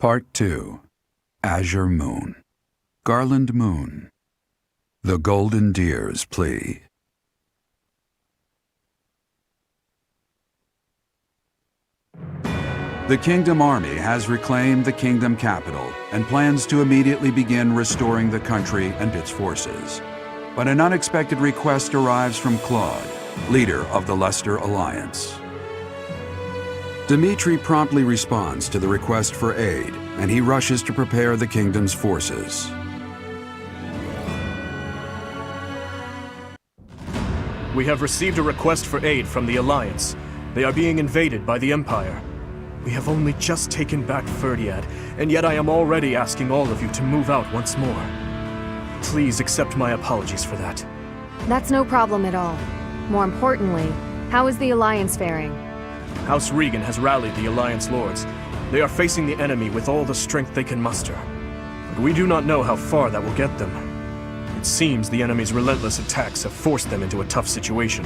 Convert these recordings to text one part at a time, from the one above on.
Part 2. Azure Moon. Garland Moon. The Golden Deer's Plea. The Kingdom Army has reclaimed the Kingdom capital and plans to immediately begin restoring the country and its forces. But an unexpected request arrives from Claude, leader of the Leicester Alliance. Dimitri promptly responds to the request for aid, and he rushes to prepare the kingdom's forces. We have received a request for aid from the Alliance. They are being invaded by the Empire. We have only just taken back Ferdiad, and yet I am already asking all of you to move out once more. Please accept my apologies for that. That's no problem at all. More importantly, how is the Alliance faring? House Regan has rallied the Alliance lords. They are facing the enemy with all the strength they can muster. But we do not know how far that will get them. It seems the enemy's relentless attacks have forced them into a tough situation.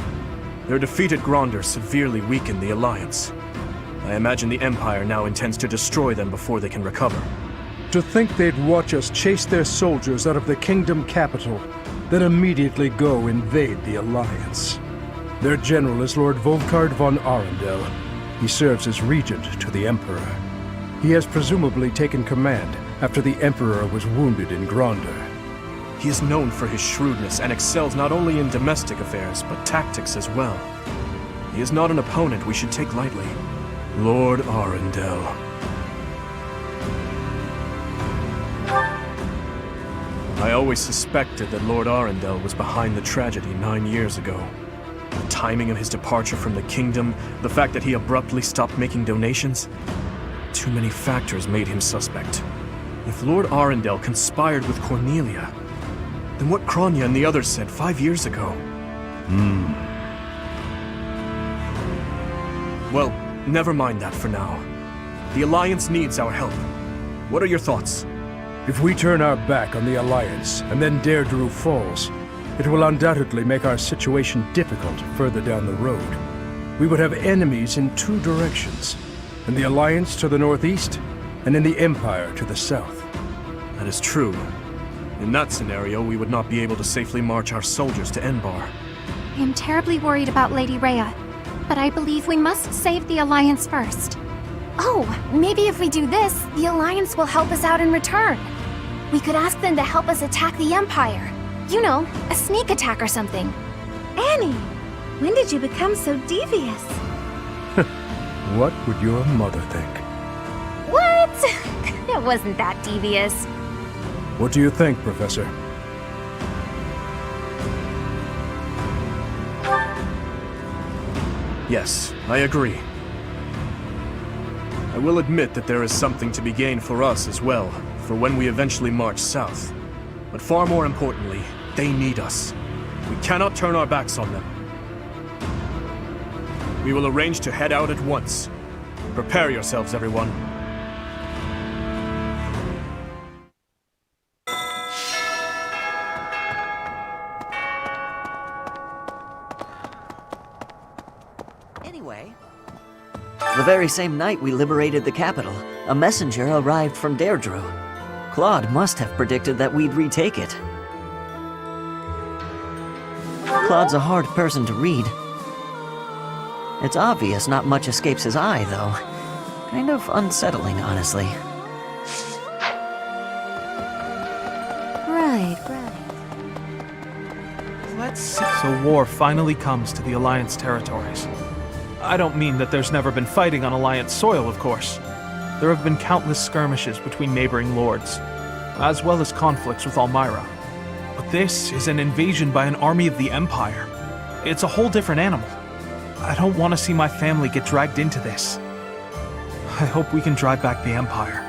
Their defeat at Gronder severely weakened the Alliance. I imagine the Empire now intends to destroy them before they can recover. To think they'd watch us chase their soldiers out of the Kingdom capital, then immediately go invade the Alliance. Their general is Lord Volkard von Arundel. He serves as regent to the Emperor. He has presumably taken command after the Emperor was wounded in Gronder. He is known for his shrewdness and excels not only in domestic affairs, but tactics as well. He is not an opponent we should take lightly. Lord Arundel. I always suspected that Lord Arundel was behind the tragedy 9 years ago. The timing of his departure from the kingdom, the fact that he abruptly stopped making donations. Too many factors made him suspect. If Lord Arundel conspired with Cornelia, then what Kronya and the others said 5 years ago? Well, never mind that for now. The Alliance needs our help. What are your thoughts? If we turn our back on the Alliance, and then Derdriu falls, it will undoubtedly make our situation difficult further down the road. We would have enemies in 2 directions, in the Alliance to the northeast, and in the Empire to the south. That is true. In that scenario, we would not be able to safely march our soldiers to Enbar. I am terribly worried about Lady Rhea, but I believe we must save the Alliance first. Oh, maybe if we do this, the Alliance will help us out in return. We could ask them to help us attack the Empire. You know, a sneak attack or something. Annie, when did you become so devious? What would your mother think? What? It wasn't that devious. What do you think, Professor? Yes, I agree. I will admit that there is something to be gained for us as well, for when we eventually march south. But far more importantly, they need us. We cannot turn our backs on them. We will arrange to head out at once. Prepare yourselves, everyone. Anyway, the very same night we liberated the capital, a messenger arrived from Derdriu. Claude must have predicted that we'd retake it. Claude's a hard person to read. It's obvious not much escapes his eye, though. Kind of unsettling, honestly. Right. So war finally comes to the Alliance territories. I don't mean that there's never been fighting on Alliance soil, of course. There have been countless skirmishes between neighboring lords, as well as conflicts with Almyra. But this is an invasion by an army of the Empire. It's a whole different animal. I don't want to see my family get dragged into this. I hope we can drive back the Empire.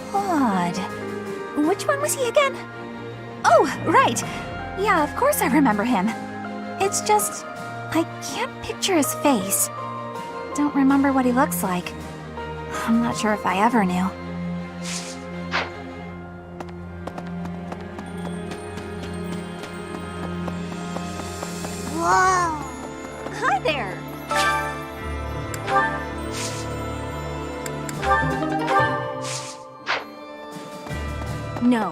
Claude. Which one was he again? Oh, right. Yeah, of course I remember him. It's just, I can't picture his face. Don't remember what he looks like. I'm not sure if I ever knew. Whoa! Hi there! No.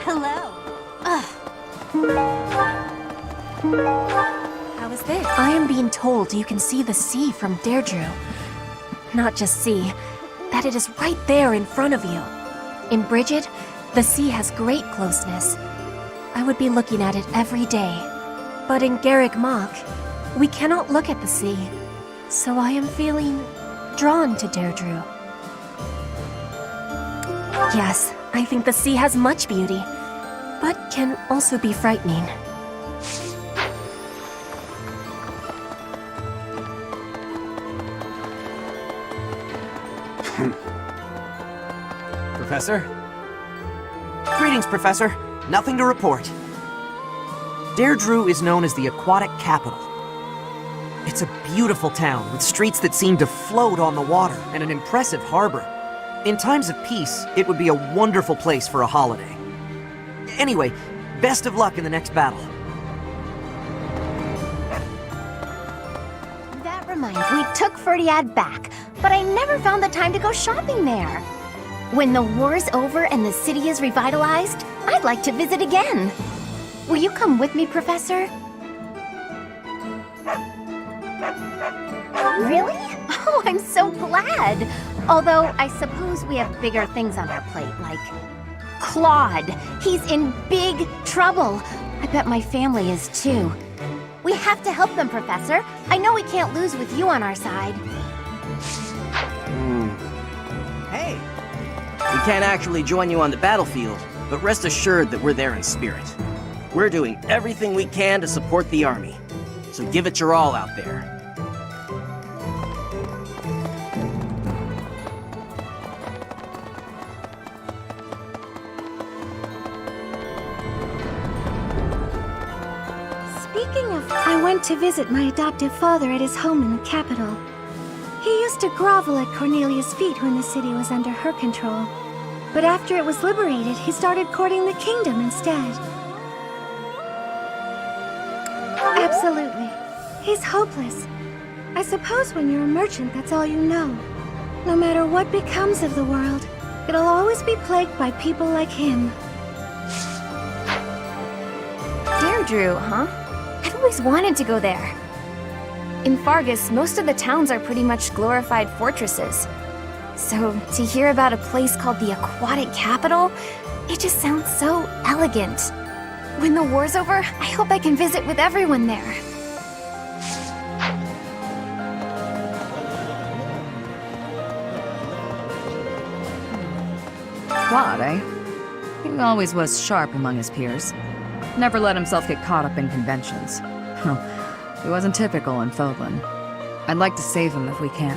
Hello. How is this? I am being told you can see the sea from Derdriu. Not just see, that it is right there in front of you. In Bridget, the sea has great closeness. I would be looking at it every day. But in Garreg Mach, we cannot look at the sea. So I am feeling drawn to Derdriu. Yes, I think the sea has much beauty, but can also be frightening. Professor? Greetings, Professor. Nothing to report. Derdriu is known as the aquatic capital. It's a beautiful town with streets that seem to float on the water and an impressive harbor. In times of peace, it would be a wonderful place for a holiday. Anyway, best of luck in the next battle. That reminds me, we took Ferdiad back, but I never found the time to go shopping there. When the war's over and the city is revitalized, I'd like to visit again. Will you come with me, Professor? Really? Oh, I'm so glad. Although, I suppose we have bigger things on our plate, like Claude. He's in big trouble. I bet my family is too. We have to help them, Professor. I know we can't lose with you on our side. Hey! We can't actually join you on the battlefield, but rest assured that we're there in spirit. We're doing everything we can to support the army. So give it your all out there. Speaking of, I went to visit my adoptive father at his home in the capital. He used to grovel at Cornelia's feet when the city was under her control. But after it was liberated, he started courting the kingdom instead. Absolutely. He's hopeless. I suppose when you're a merchant, that's all you know. No matter what becomes of the world, it'll always be plagued by people like him. Derdriu, huh? I've always wanted to go there. In Fargus, most of the towns are pretty much glorified fortresses. So, to hear about a place called the Aquatic Capital, it just sounds so elegant. When the war's over, I hope I can visit with everyone there. Claude, eh? He always was sharp among his peers. Never let himself get caught up in conventions. He wasn't typical in Fodlan. I'd like to save him if we can.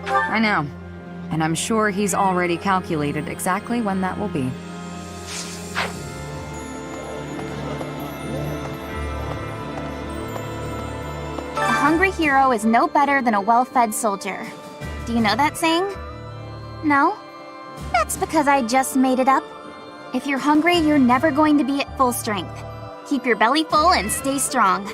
I know. And I'm sure he's already calculated exactly when that will be. A hungry hero is no better than a well-fed soldier. Do you know that saying? No? That's because I just made it up. If you're hungry, you're never going to be at full strength. Keep your belly full and stay strong.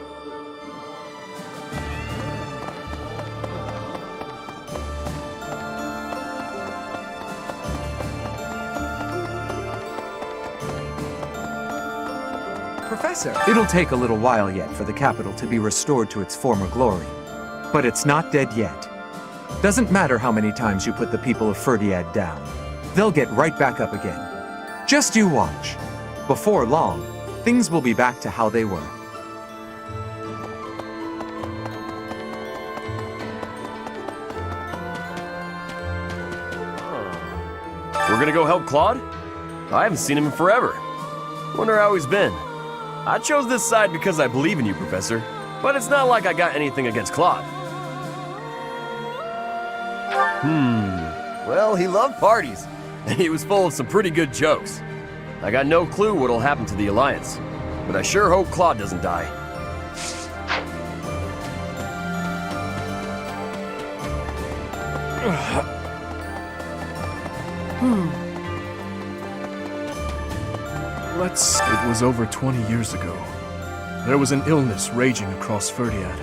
Professor! It'll take a little while yet for the capital to be restored to its former glory. But it's not dead yet. Doesn't matter how many times you put the people of Ferdiad down. They'll get right back up again. Just you watch. Before long, things will be back to how they were. We're gonna go help Claude? I haven't seen him in forever. Wonder how he's been. I chose this side because I believe in you, Professor. But it's not like I got anything against Claude. Well, he loved parties. And he was full of some pretty good jokes. I got no clue what'll happen to the Alliance. But I sure hope Claude doesn't die. It was over 20 years ago. There was an illness raging across Ferdiad,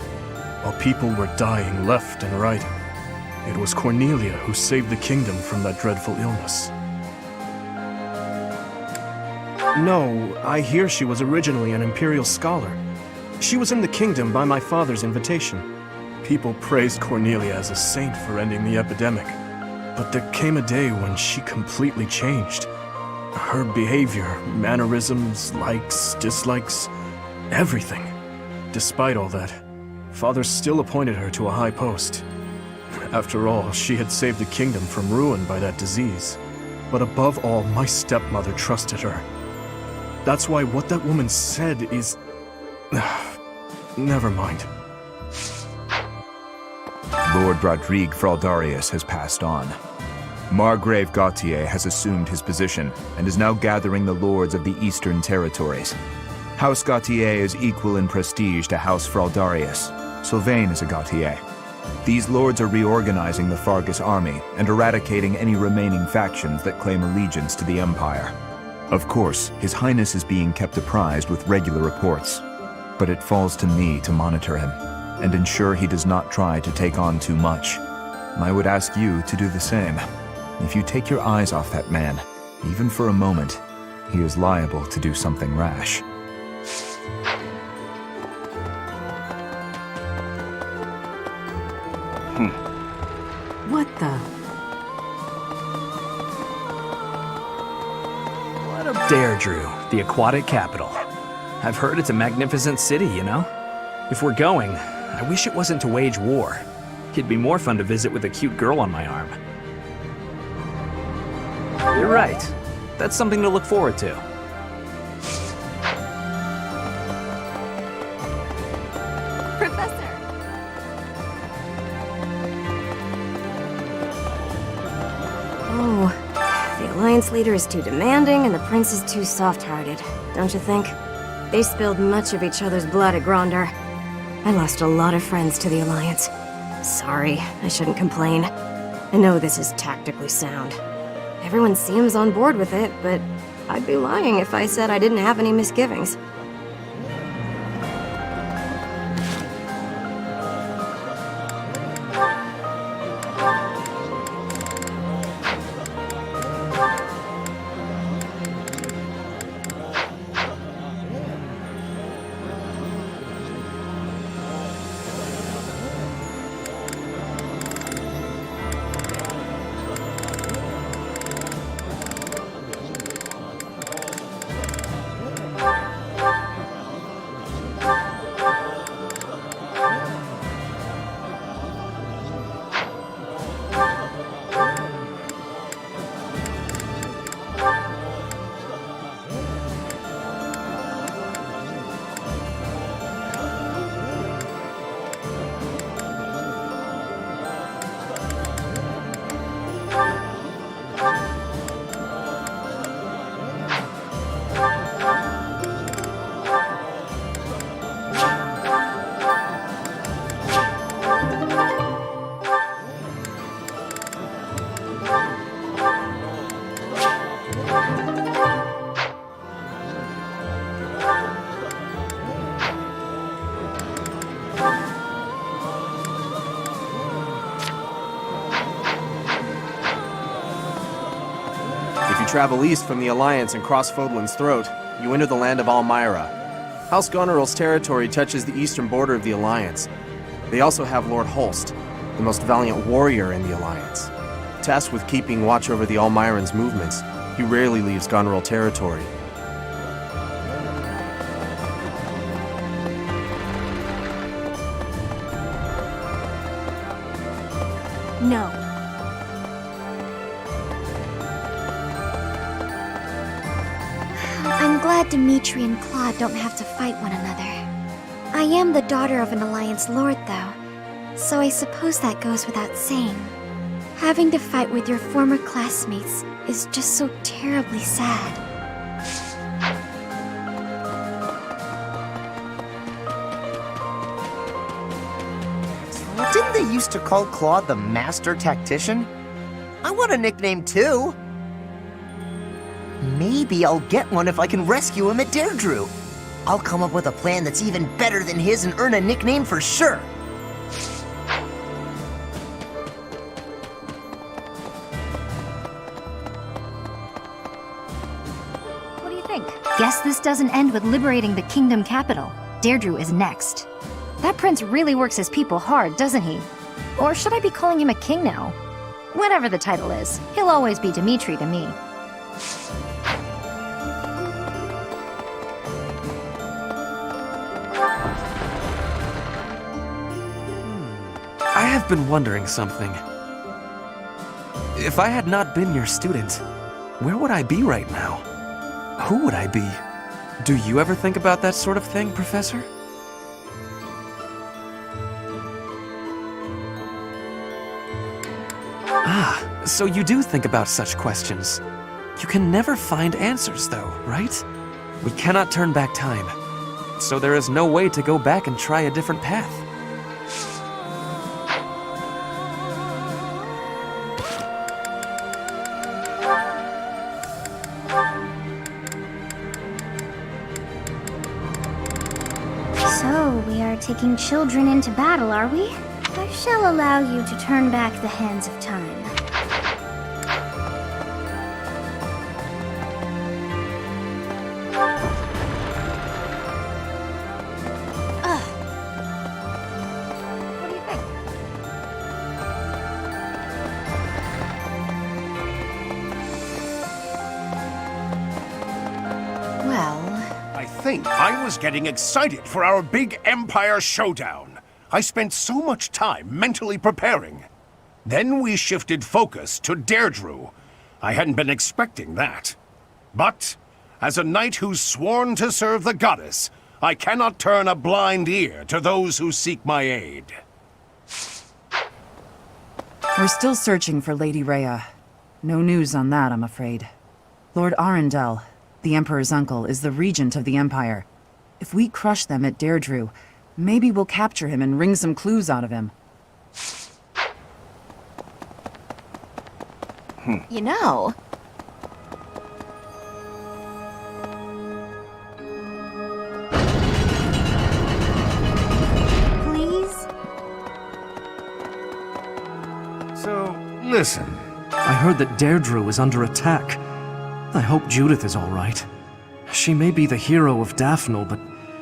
while people were dying left and right. It was Cornelia who saved the kingdom from that dreadful illness. No, I hear she was originally an Imperial scholar. She was in the kingdom by my father's invitation. People praised Cornelia as a saint for ending the epidemic. But there came a day when she completely changed. Her behavior, mannerisms, likes, dislikes, everything. Despite all that, Father still appointed her to a high post. After all, she had saved the kingdom from ruin by that disease. But above all, my stepmother trusted her. That's why what that woman said is... Never mind. Lord Derdriu Fraldarius has passed on. Margrave Gautier has assumed his position and is now gathering the lords of the Eastern Territories. House Gautier is equal in prestige to House Fraldarius. Sylvain is a Gautier. These lords are reorganizing the Fargus army and eradicating any remaining factions that claim allegiance to the Empire. Of course, His Highness is being kept apprised with regular reports, but it falls to me to monitor him and ensure he does not try to take on too much. I would ask you to do the same. If you take your eyes off that man, even for a moment, he is liable to do something rash. What the? What a Derdriu, the aquatic capital. I've heard it's a magnificent city, you know? If we're going, I wish it wasn't to wage war. It'd be more fun to visit with a cute girl on my arm. You're right. That's something to look forward to. Professor! Oh, the Alliance leader is too demanding and the prince is too soft-hearted, don't you think? They spilled much of each other's blood at Grondar. I lost a lot of friends to the Alliance. Sorry, I shouldn't complain. I know this is tactically sound. Everyone seems on board with it, but I'd be lying if I said I didn't have any misgivings. Travel east from the Alliance and cross Fodlan's throat, you enter the land of Almyra. House Goneril's territory touches the eastern border of the Alliance. They also have Lord Holst, the most valiant warrior in the Alliance. Tasked with keeping watch over the Almyrans' movements, he rarely leaves Goneril territory. No. I'm glad Dimitri and Claude don't have to fight one another. I am the daughter of an Alliance Lord, though, so I suppose that goes without saying. Having to fight with your former classmates is just so terribly sad. Didn't they used to call Claude the Master Tactician? I want a nickname too! maybe I'll get one if I can rescue him at Derdriu. I'll come up with a plan that's even better than his and earn a nickname for sure. What do you think? Guess this doesn't end with liberating the kingdom capital. Derdriu is next. That prince really works his people hard, doesn't he? Or should I be calling him a king now? Whatever the title is, he'll always be Dimitri to me. I have been wondering something. If I had not been your student, where would I be right now? Who would I be? Do you ever think about that sort of thing, Professor? Ah, so you do think about such questions. You can never find answers, though, right? We cannot turn back time, so there is no way to go back and try a different path. So, we are taking children into battle, are we? I shall allow you to turn back the hands of time. What do you think? Well, I think I was getting excited for our big Empire showdown. I spent so much time mentally preparing. Then we shifted focus to Derdriu. I hadn't been expecting that. But, as a knight who's sworn to serve the goddess, I cannot turn a blind ear to those who seek my aid. We're still searching for Lady Rhea. No news on that, I'm afraid. Lord Arundel, the Emperor's uncle, is the regent of the Empire. If we crush them at Derdriu, maybe we'll capture him and wring some clues out of him. you know, Please? So, listen. I heard that Derdriu is under attack. I hope Judith is all right. She may be the hero of Daphne, but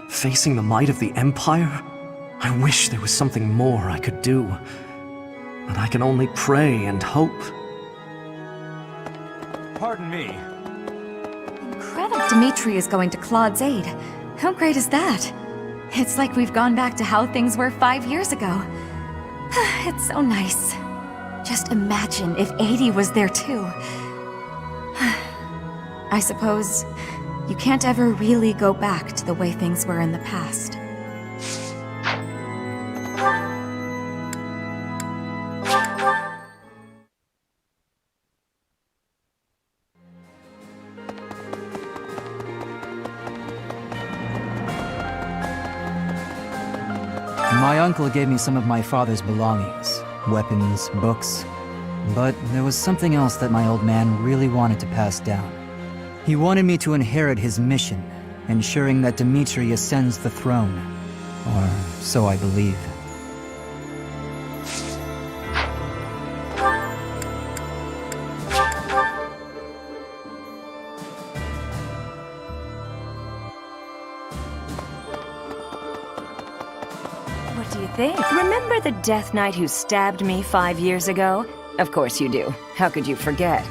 facing the might of the Empire? I wish there was something more I could do. But I can only pray and hope. Pardon me. Incredible. Dimitri is going to Claude's aid. How great is that? It's like we've gone back to how things were 5 years ago. It's so nice. Just imagine if 80 was there too. I suppose you can't ever really go back to the way things were in the past. My uncle gave me some of my father's belongings, weapons, books, but there was something else that my old man really wanted to pass down. He wanted me to inherit his mission, ensuring that Dimitri ascends the throne. Or so I believe. What do you think? Remember the Death Knight who stabbed me 5 years ago? Of course you do. How could you forget?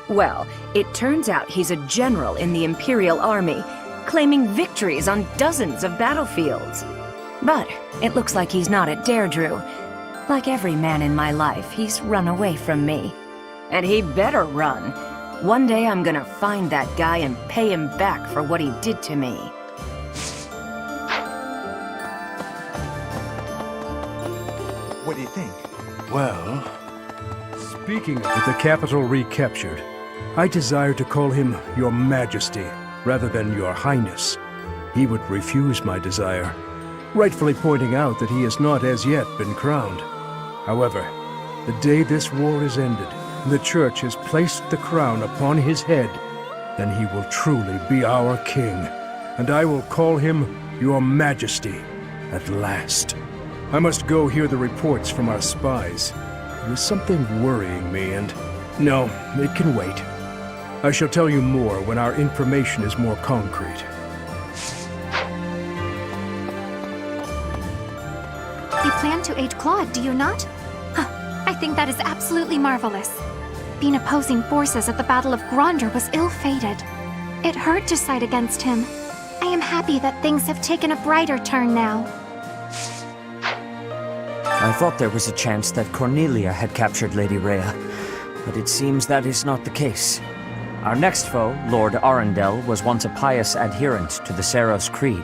Well, it turns out he's a general in the Imperial Army, claiming victories on dozens of battlefields. But it looks like he's not at Derdriu. Like every man in my life, he's run away from me. And he better run. One day I'm gonna find that guy and pay him back for what he did to me. What do you think? Well, speaking of with the capital recaptured, I desire to call him Your Majesty rather than Your Highness. He would refuse my desire, rightfully pointing out that he has not as yet been crowned. However, the day this war is ended, and the Church has placed the crown upon his head, then he will truly be our king, and I will call him Your Majesty at last. I must go hear the reports from our spies. There is something worrying me, and... No, it can wait. I shall tell you more when our information is more concrete. You plan to aid Claude, do you not? Huh, I think that is absolutely marvelous. Being opposing forces at the Battle of Gronder was ill-fated. It hurt to side against him. I am happy that things have taken a brighter turn now. I thought there was a chance that Cornelia had captured Lady Rhea, but it seems that is not the case. Our next foe, Lord Arundel, was once a pious adherent to the Seros Creed.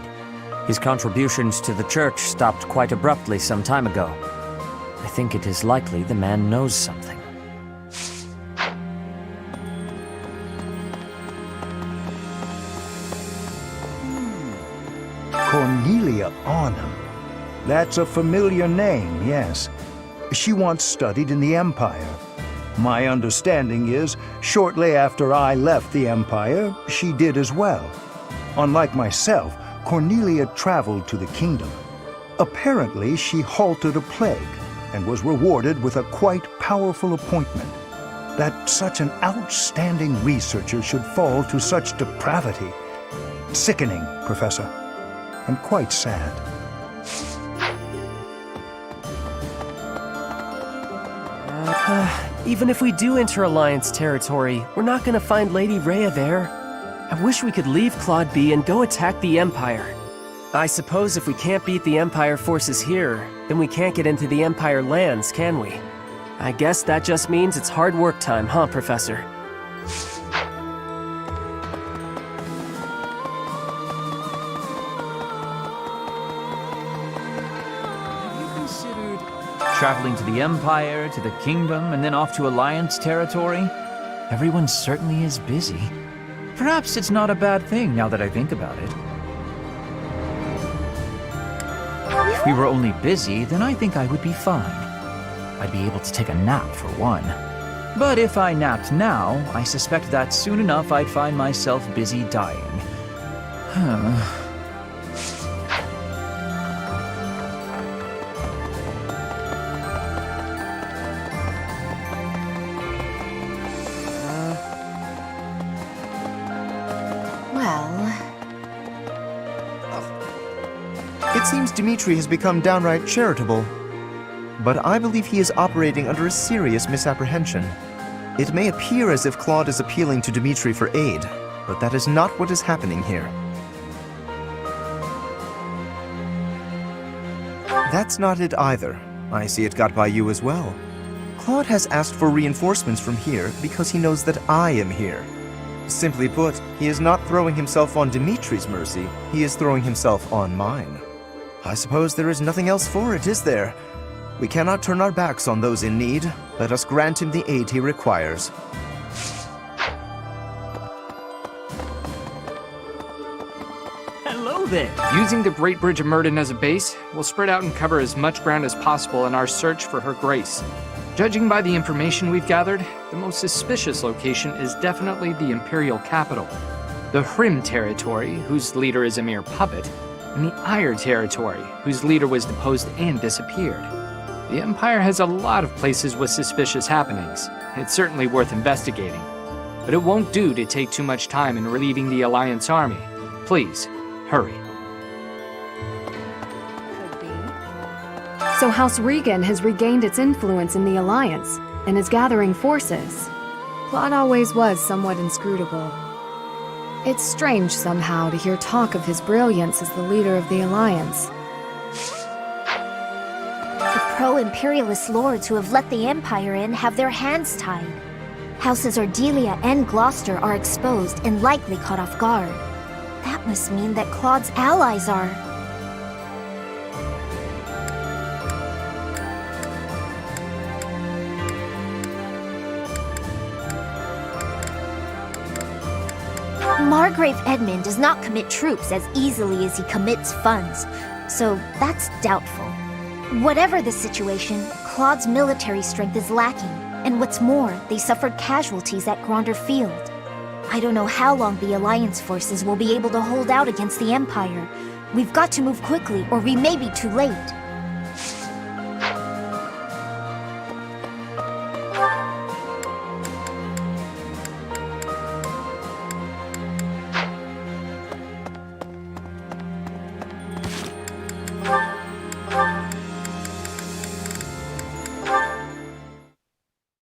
His contributions to the church stopped quite abruptly some time ago. I think it is likely the man knows something. Cornelia Arnhem. That's a familiar name, yes. She once studied in the Empire. My understanding is, shortly after I left the Empire, she did as well. Unlike myself, Cornelia traveled to the kingdom. Apparently, she halted a plague and was rewarded with a quite powerful appointment. That such an outstanding researcher should fall to such depravity. Sickening, Professor, and quite sad. Even if we do enter Alliance territory, we're not gonna find Lady Rhea there. I wish we could leave Claude be and go attack the Empire. I suppose if we can't beat the Empire forces here, then we can't get into the Empire lands, can we? I guess that just means it's hard work time, huh, Professor? Traveling to the Empire, to the Kingdom, and then off to Alliance territory? Everyone certainly is busy. Perhaps it's not a bad thing now that I think about it. If we were only busy, then I think I would be fine. I'd be able to take a nap for one. But if I napped now, I suspect that soon enough I'd find myself busy dying. It seems Dmitri has become downright charitable, but I believe he is operating under a serious misapprehension. It may appear as if Claude is appealing to Dmitri for aid, but that is not what is happening here. That's not it either. I see it got by you as well. Claude has asked for reinforcements from here because he knows that I am here. Simply put, he is not throwing himself on Dimitri's mercy, he is throwing himself on mine. I suppose there is nothing else for it, is there? We cannot turn our backs on those in need. Let us grant him the aid he requires. Hello there! Using the Great Bridge of Myrden as a base, we'll spread out and cover as much ground as possible in our search for Her Grace. Judging by the information we've gathered, the most suspicious location is definitely the Imperial capital, the Hrim territory, whose leader is a mere puppet, and the Eyre territory, whose leader was deposed and disappeared. The Empire has a lot of places with suspicious happenings. It's certainly worth investigating. But it won't do to take too much time in relieving the Alliance army. Please, hurry. So House Regan has regained its influence in the Alliance and is gathering forces. Claude always was somewhat inscrutable. It's strange somehow to hear talk of his brilliance as the leader of the Alliance. The pro-imperialist lords who have let the Empire in have their hands tied. Houses Ardelia and Gloucester are exposed and likely caught off guard. That must mean that Claude's allies are... Margrave Edmund does not commit troops as easily as he commits funds, so that's doubtful. Whatever the situation, Claude's military strength is lacking, and what's more, they suffered casualties at Gronder Field. I don't know how long the Alliance forces will be able to hold out against the Empire. We've got to move quickly, or we may be too late.